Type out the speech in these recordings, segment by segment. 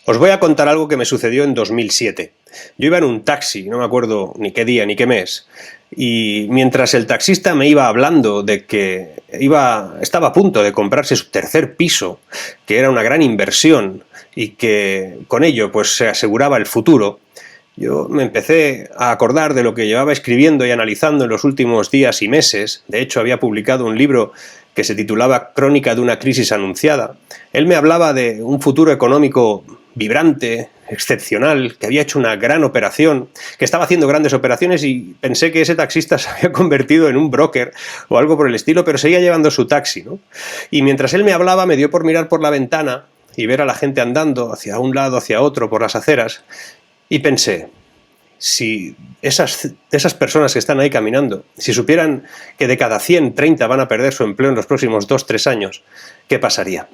Os voy a contar algo que me sucedió en 2007. Yo iba en un taxi, no me acuerdo ni qué día ni qué mes, y mientras el taxista me iba hablando de que estaba a punto de comprarse su tercer piso, que era una gran inversión y que con ello pues se aseguraba el futuro, yo me empecé a acordar de lo que llevaba escribiendo y analizando en los últimos días y meses. De hecho, había publicado un libro que se titulaba Crónica de una crisis anunciada. Él me hablaba de un futuro económico vibrante, excepcional, que había hecho una gran operación, que estaba haciendo grandes operaciones, y pensé que ese taxista se había convertido en un broker o algo por el estilo, pero seguía llevando su taxi, ¿no? Y mientras él me hablaba, me dio por mirar por la ventana y ver a la gente andando hacia un lado, hacia otro, por las aceras, y pensé, si esas personas que están ahí caminando, si supieran que de cada 100, 30 van a perder su empleo en los próximos 2, 3 años, ¿qué pasaría?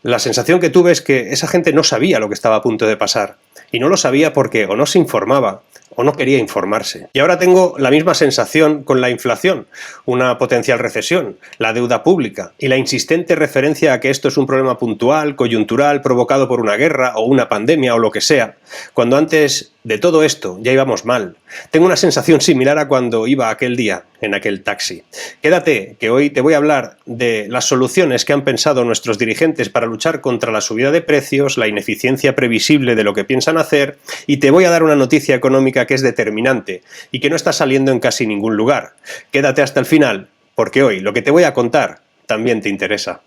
La sensación que tuve es que esa gente no sabía lo que estaba a punto de pasar, y no lo sabía porque o no se informaba o no quería informarse. Y ahora tengo la misma sensación con la inflación, una potencial recesión, la deuda pública y la insistente referencia a que esto es un problema puntual, coyuntural, provocado por una guerra o una pandemia o lo que sea, cuando antes de todo esto ya íbamos mal. Tengo una sensación similar a cuando iba aquel día en aquel taxi. Quédate, que hoy te voy a hablar de las soluciones que han pensado nuestros dirigentes para luchar contra la subida de precios, la ineficiencia previsible de lo que piensan hacer, y te voy a dar una noticia económica que es determinante y que no está saliendo en casi ningún lugar. Quédate hasta el final, porque hoy lo que te voy a contar también te interesa.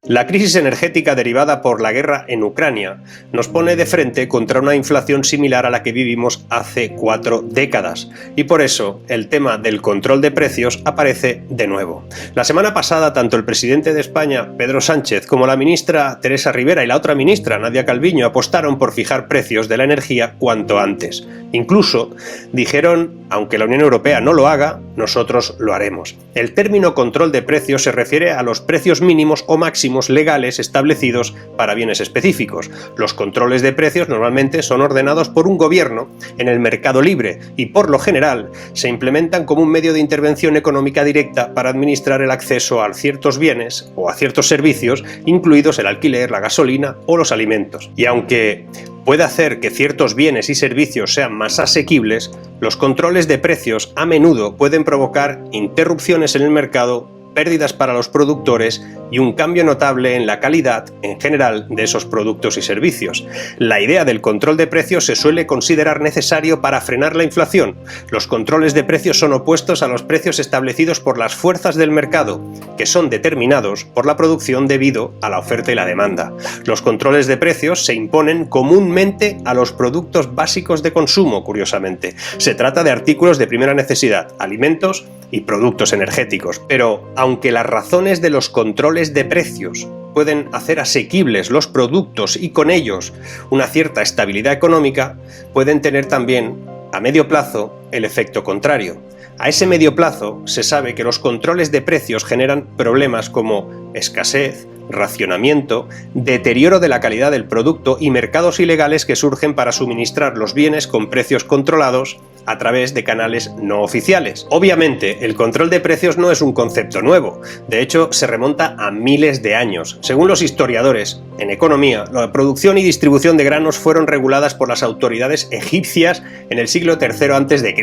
La crisis energética derivada por la guerra en Ucrania nos pone de frente contra una inflación similar a la que vivimos hace 4 décadas, y por eso el tema del control de precios aparece de nuevo. La semana pasada, tanto el presidente de España, Pedro Sánchez, como la ministra Teresa Rivera y la otra ministra, Nadia Calviño, apostaron por fijar precios de la energía cuanto antes. Incluso dijeron, aunque la Unión Europea no lo haga, nosotros lo haremos. El término control de precios se refiere a los precios mínimos o máximos legales establecidos para bienes específicos. Los controles de precios normalmente son ordenados por un gobierno en el mercado libre y, por lo general, se implementan como un medio de intervención económica directa para administrar el acceso a ciertos bienes o a ciertos servicios, incluidos el alquiler, la gasolina o los alimentos. Y aunque puede hacer que ciertos bienes y servicios sean más asequibles, los controles de precios a menudo pueden provocar interrupciones en el mercado, pérdidas para los productores y un cambio notable en la calidad en general de esos productos y servicios. La idea del control de precios se suele considerar necesario para frenar la inflación. Los controles de precios son opuestos a los precios establecidos por las fuerzas del mercado, que son determinados por la producción debido a la oferta y la demanda. Los controles de precios se imponen comúnmente a los productos básicos de consumo, curiosamente. Se trata de artículos de primera necesidad, alimentos y productos energéticos, pero aunque las razones de los controles de precios pueden hacer asequibles los productos y con ellos una cierta estabilidad económica, pueden tener también, a medio plazo, el efecto contrario. A ese medio plazo se sabe que los controles de precios generan problemas como escasez, racionamiento, deterioro de la calidad del producto y mercados ilegales que surgen para suministrar los bienes con precios controlados a través de canales no oficiales. Obviamente, el control de precios no es un concepto nuevo, de hecho se remonta a miles de años. Según los historiadores, en economía, la producción y distribución de granos fueron reguladas por las autoridades egipcias en el siglo III a.C.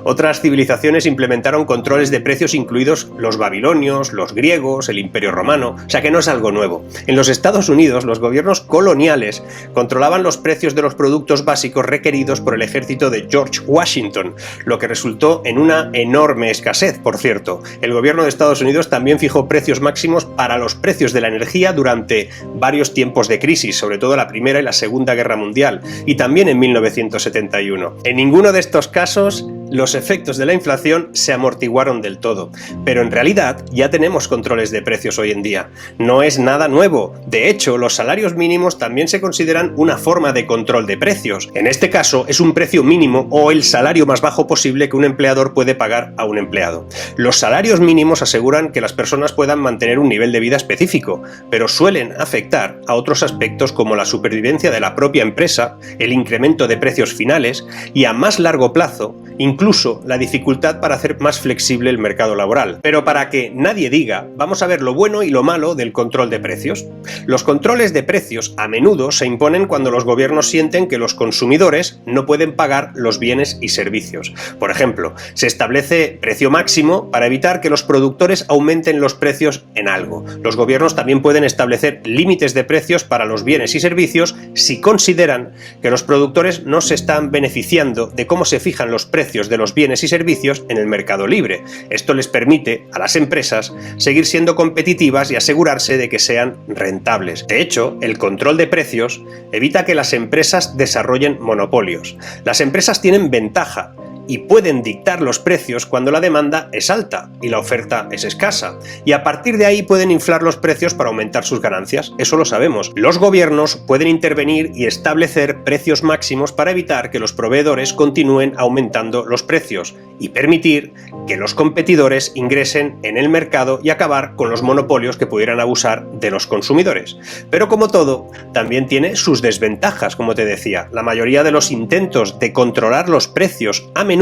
Otras civilizaciones implementaron controles de precios, incluidos los babilonios, los griegos, el Imperio Romano, o sea que no es algo nuevo. En los Estados Unidos, los gobiernos coloniales controlaban los precios de los productos básicos requeridos por el ejército de George Washington, lo que resultó en una enorme escasez, por cierto. El gobierno de Estados Unidos también fijó precios máximos para los precios de la energía durante varios tiempos de crisis, sobre todo la Primera y la Segunda Guerra Mundial, y también en 1971. En ninguno de estos casos los efectos de la inflación se amortiguaron del todo, pero en realidad ya tenemos controles de precios hoy en día. No es nada nuevo. De hecho, los salarios mínimos también se consideran una forma de control de precios. En este caso, es un precio mínimo o el salario más bajo posible que un empleador puede pagar a un empleado. Los salarios mínimos aseguran que las personas puedan mantener un nivel de vida específico, pero suelen afectar a otros aspectos como la supervivencia de la propia empresa, el incremento de precios finales y, a más largo plazo, incluso incluso la dificultad para hacer más flexible el mercado laboral. Pero para que nadie diga, vamos a ver lo bueno y lo malo del control de precios. Los controles de precios a menudo se imponen cuando los gobiernos sienten que los consumidores no pueden pagar los bienes y servicios. Por ejemplo, se establece precio máximo para evitar que los productores aumenten los precios en algo. Los gobiernos también pueden establecer límites de precios para los bienes y servicios si consideran que los productores no se están beneficiando de cómo se fijan los precios de los bienes y servicios en el mercado libre. Esto les permite a las empresas seguir siendo competitivas y asegurarse de que sean rentables. De hecho, el control de precios evita que las empresas desarrollen monopolios. Las empresas tienen ventaja y pueden dictar los precios cuando la demanda es alta y la oferta es escasa, y a partir de ahí pueden inflar los precios para aumentar sus ganancias. Eso lo sabemos. Los gobiernos pueden intervenir y establecer precios máximos para evitar que los proveedores continúen aumentando los precios y permitir que los competidores ingresen en el mercado y acabar con los monopolios que pudieran abusar de los consumidores. Pero como todo, también tiene sus desventajas, como te decía. La mayoría de los intentos de controlar los precios a menudo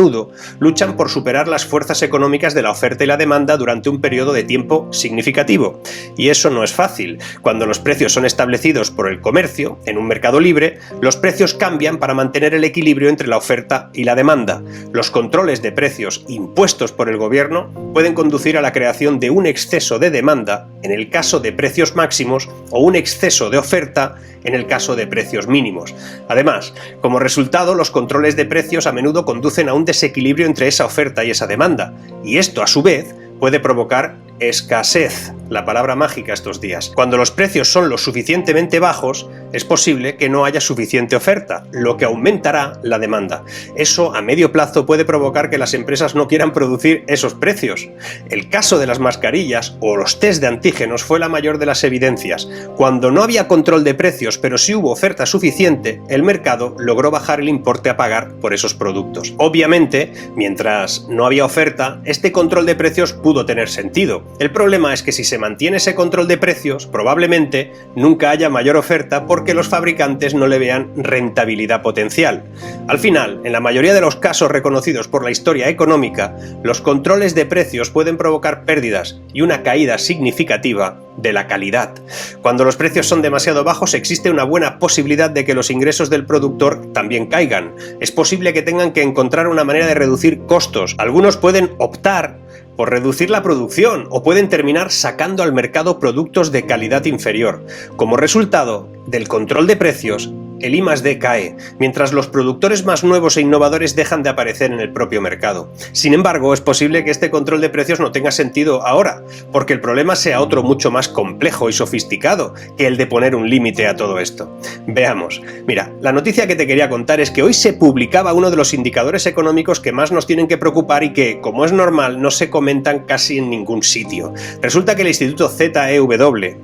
luchan por superar las fuerzas económicas de la oferta y la demanda durante un periodo de tiempo significativo. Y eso no es fácil. Cuando los precios son establecidos por el comercio, en un mercado libre, los precios cambian para mantener el equilibrio entre la oferta y la demanda. Los controles de precios impuestos por el gobierno pueden conducir a la creación de un exceso de demanda en el caso de precios máximos o un exceso de oferta en el caso de precios mínimos. Además, como resultado, los controles de precios a menudo conducen a un desequilibrio entre esa oferta y esa demanda, y esto a su vez puede provocar escasez, la palabra mágica estos días. Cuando los precios son lo suficientemente bajos, es posible que no haya suficiente oferta, lo que aumentará la demanda. Eso a medio plazo puede provocar que las empresas no quieran producir esos precios. El caso de las mascarillas o los test de antígenos fue la mayor de las evidencias. Cuando no había control de precios, pero sí hubo oferta suficiente, el mercado logró bajar el importe a pagar por esos productos. Obviamente, mientras no había oferta, este control de precios pudo tener sentido. El problema es que si se mantiene ese control de precios, probablemente nunca haya mayor oferta porque los fabricantes no le vean rentabilidad potencial. Al final, en la mayoría de los casos reconocidos por la historia económica, los controles de precios pueden provocar pérdidas y una caída significativa de la calidad. Cuando los precios son demasiado bajos, existe una buena posibilidad de que los ingresos del productor también caigan. Es posible que tengan que encontrar una manera de reducir costos. Algunos pueden optar por reducir la producción o pueden terminar sacando al mercado productos de calidad inferior. Como resultado del control de precios, el I+D cae, mientras los productores más nuevos e innovadores dejan de aparecer en el propio mercado. Sin embargo, es posible que este control de precios no tenga sentido ahora, porque el problema sea otro mucho más complejo y sofisticado que el de poner un límite a todo esto. Veamos. Mira, la noticia que te quería contar es que hoy se publicaba uno de los indicadores económicos que más nos tienen que preocupar y que, como es normal, no se comentan casi en ningún sitio. Resulta que el Instituto ZEW,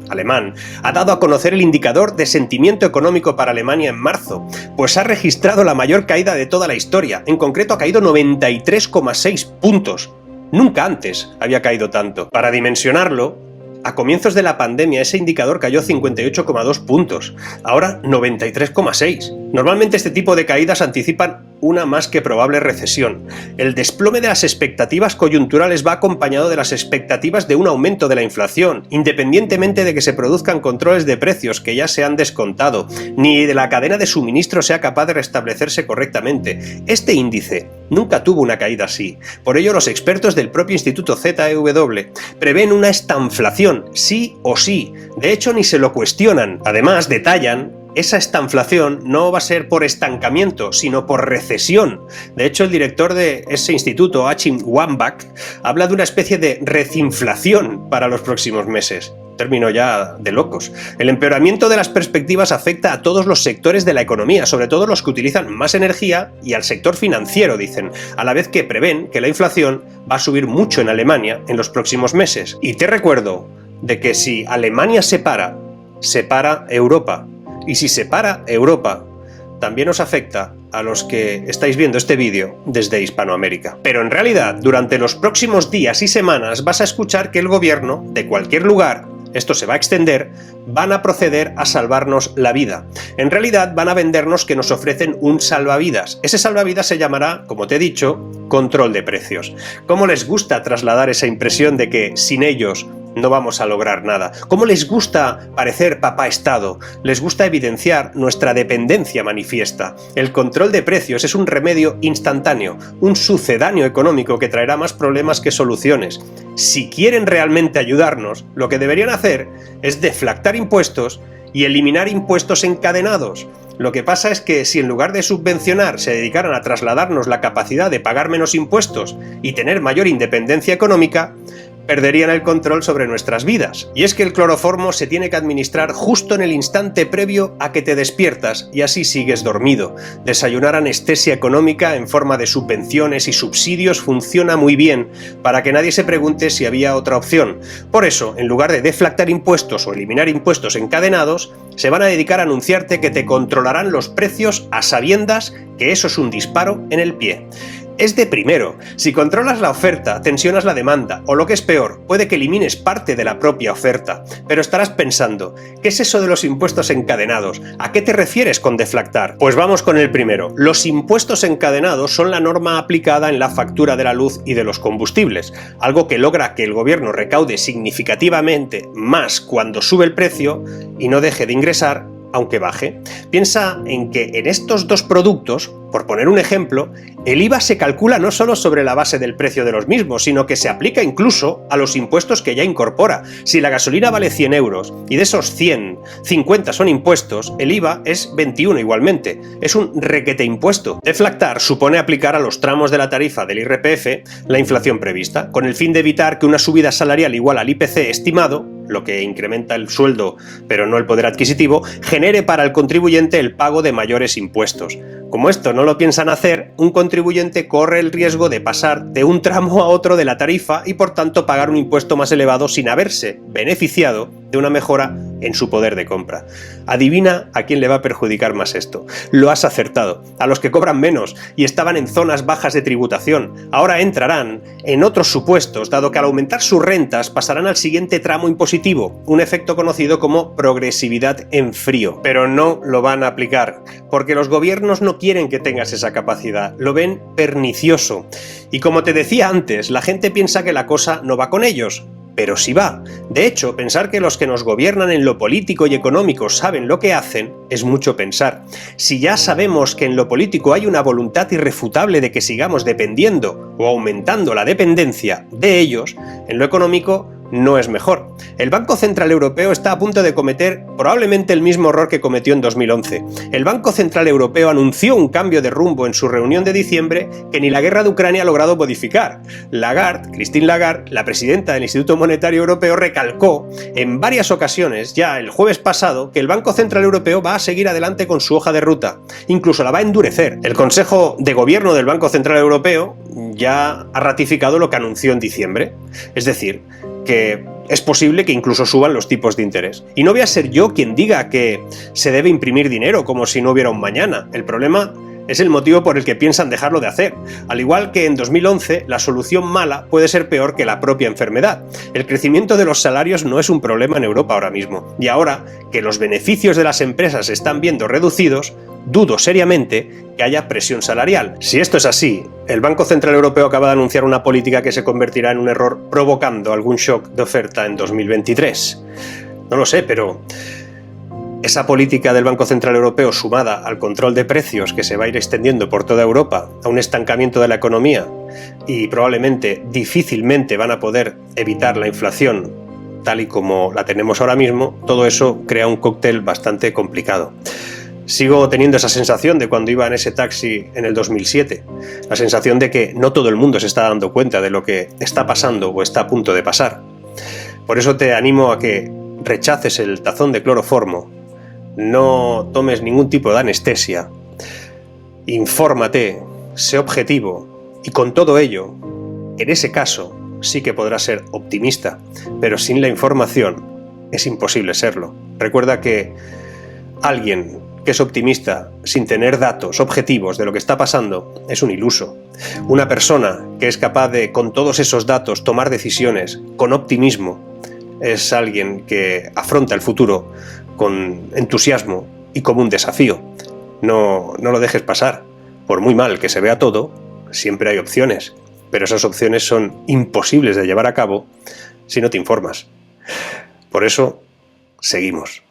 alemán, ha dado a conocer el indicador de sentimiento económico para Alemania en marzo, pues ha registrado la mayor caída de toda la historia. En concreto ha caído 93,6 puntos. Nunca antes había caído tanto. Para dimensionarlo, a comienzos de la pandemia ese indicador cayó 58,2 puntos, ahora 93,6. Normalmente este tipo de caídas anticipan una más que probable recesión. El desplome de las expectativas coyunturales va acompañado de las expectativas de un aumento de la inflación, independientemente de que se produzcan controles de precios que ya se han descontado, ni de la cadena de suministro sea capaz de restablecerse correctamente. Este índice nunca tuvo una caída así. Por ello, los expertos del propio Instituto ZEW prevén una estanflación, sí o sí. De hecho, ni se lo cuestionan. Además, detallan esa estanflación no va a ser por estancamiento, sino por recesión. De hecho, el director de ese instituto, Achim Wambach, habla de una especie de recinflación para los próximos meses. Término ya de locos. El empeoramiento de las perspectivas afecta a todos los sectores de la economía, sobre todo los que utilizan más energía y al sector financiero, dicen, a la vez que prevén que la inflación va a subir mucho en Alemania en los próximos meses. Y te recuerdo de que si Alemania se para Europa. Y si se para Europa, también os afecta a los que estáis viendo este vídeo desde Hispanoamérica. Pero en realidad, durante los próximos días y semanas vas a escuchar que el gobierno de cualquier lugar esto se va a extender, van a proceder a salvarnos la vida. En realidad van a vendernos que nos ofrecen un salvavidas. Ese salvavidas se llamará, como te he dicho, control de precios. ¿Cómo les gusta trasladar esa impresión de que sin ellos no vamos a lograr nada? ¿Cómo les gusta parecer papá Estado? Les gusta evidenciar nuestra dependencia manifiesta. El control de precios es un remedio instantáneo, un sucedáneo económico que traerá más problemas que soluciones. Si quieren realmente ayudarnos, lo que deberían hacer es deflactar impuestos y eliminar impuestos encadenados. Lo que pasa es que si en lugar de subvencionar se dedicaran a trasladarnos la capacidad de pagar menos impuestos y tener mayor independencia económica, perderían el control sobre nuestras vidas. Y es que el cloroformo se tiene que administrar justo en el instante previo a que te despiertas y así sigues dormido. Desayunar anestesia económica en forma de subvenciones y subsidios funciona muy bien para que nadie se pregunte si había otra opción. Por eso, en lugar de deflactar impuestos o eliminar impuestos encadenados, se van a dedicar a anunciarte que te controlarán los precios a sabiendas que eso es un disparo en el pie. Es de primero. Si controlas la oferta, tensionas la demanda, o lo que es peor, puede que elimines parte de la propia oferta. Pero estarás pensando, ¿qué es eso de los impuestos encadenados? ¿A qué te refieres con deflactar? Pues vamos con el primero. Los impuestos encadenados son la norma aplicada en la factura de la luz y de los combustibles, algo que logra que el gobierno recaude significativamente más cuando sube el precio y no deje de ingresar aunque baje. Piensa en que en estos dos productos, por poner un ejemplo, el IVA se calcula no solo sobre la base del precio de los mismos, sino que se aplica incluso a los impuestos que ya incorpora. Si la gasolina vale 100 euros y de esos 100, 50 son impuestos, el IVA es 21 igualmente. Es un requete impuesto. Deflactar supone aplicar a los tramos de la tarifa del IRPF la inflación prevista, con el fin de evitar que una subida salarial igual al IPC estimado, lo que incrementa el sueldo pero no el poder adquisitivo, genere para el contribuyente el pago de mayores impuestos. Como esto no lo piensan hacer, un contribuyente corre el riesgo de pasar de un tramo a otro de la tarifa y por tanto pagar un impuesto más elevado sin haberse beneficiado de una mejora en su poder de compra. Adivina a quién le va a perjudicar más esto. Lo has acertado. A los que cobran menos y estaban en zonas bajas de tributación. Ahora entrarán en otros supuestos, dado que al aumentar sus rentas pasarán al siguiente tramo impositivo, un efecto conocido como progresividad en frío. Pero no lo van a aplicar, porque los gobiernos no quieren que tengas esa capacidad, lo ven pernicioso. Y como te decía antes, la gente piensa que la cosa no va con ellos. Pero sí va. De hecho, pensar que los que nos gobiernan en lo político y económico saben lo que hacen es mucho pensar. Si ya sabemos que en lo político hay una voluntad irrefutable de que sigamos dependiendo o aumentando la dependencia de ellos, en lo económico no es mejor. El Banco Central Europeo está a punto de cometer probablemente el mismo error que cometió en 2011. El Banco Central Europeo anunció un cambio de rumbo en su reunión de diciembre que ni la guerra de Ucrania ha logrado modificar. Christine Lagarde, la presidenta del Instituto Monetario Europeo, recalcó en varias ocasiones, ya el jueves pasado, que el Banco Central Europeo va a seguir adelante con su hoja de ruta. Incluso la va a endurecer. El Consejo de Gobierno del Banco Central Europeo ya ha ratificado lo que anunció en diciembre. Es decir, que es posible que incluso suban los tipos de interés. Y no voy a ser yo quien diga que se debe imprimir dinero como si no hubiera un mañana. El problema es el motivo por el que piensan dejarlo de hacer. Al igual que en 2011, la solución mala puede ser peor que la propia enfermedad. El crecimiento de los salarios no es un problema en Europa ahora mismo. Y ahora que los beneficios de las empresas se están viendo reducidos, dudo seriamente que haya presión salarial. Si esto es así, el Banco Central Europeo acaba de anunciar una política que se convertirá en un error, provocando algún shock de oferta en 2023. No lo sé, pero esa política del Banco Central Europeo, sumada al control de precios que se va a ir extendiendo por toda Europa, a un estancamiento de la economía y probablemente difícilmente van a poder evitar la inflación tal y como la tenemos ahora mismo, todo eso crea un cóctel bastante complicado. Sigo teniendo esa sensación de cuando iba en ese taxi en el 2007, la sensación de que no todo el mundo se está dando cuenta de lo que está pasando o está a punto de pasar. Por eso te animo a que rechaces el tazón de cloroformo, no tomes ningún tipo de anestesia, infórmate, sé objetivo y con todo ello, en ese caso sí que podrás ser optimista, pero sin la información es imposible serlo. Recuerda que alguien que es optimista sin tener datos objetivos de lo que está pasando es un iluso. Una persona que es capaz de, con todos esos datos, tomar decisiones con optimismo, es alguien que afronta el futuro con entusiasmo y como un desafío. No lo dejes pasar. Por muy mal que se vea todo, siempre hay opciones, pero esas opciones son imposibles de llevar a cabo si no te informas. Por eso, seguimos.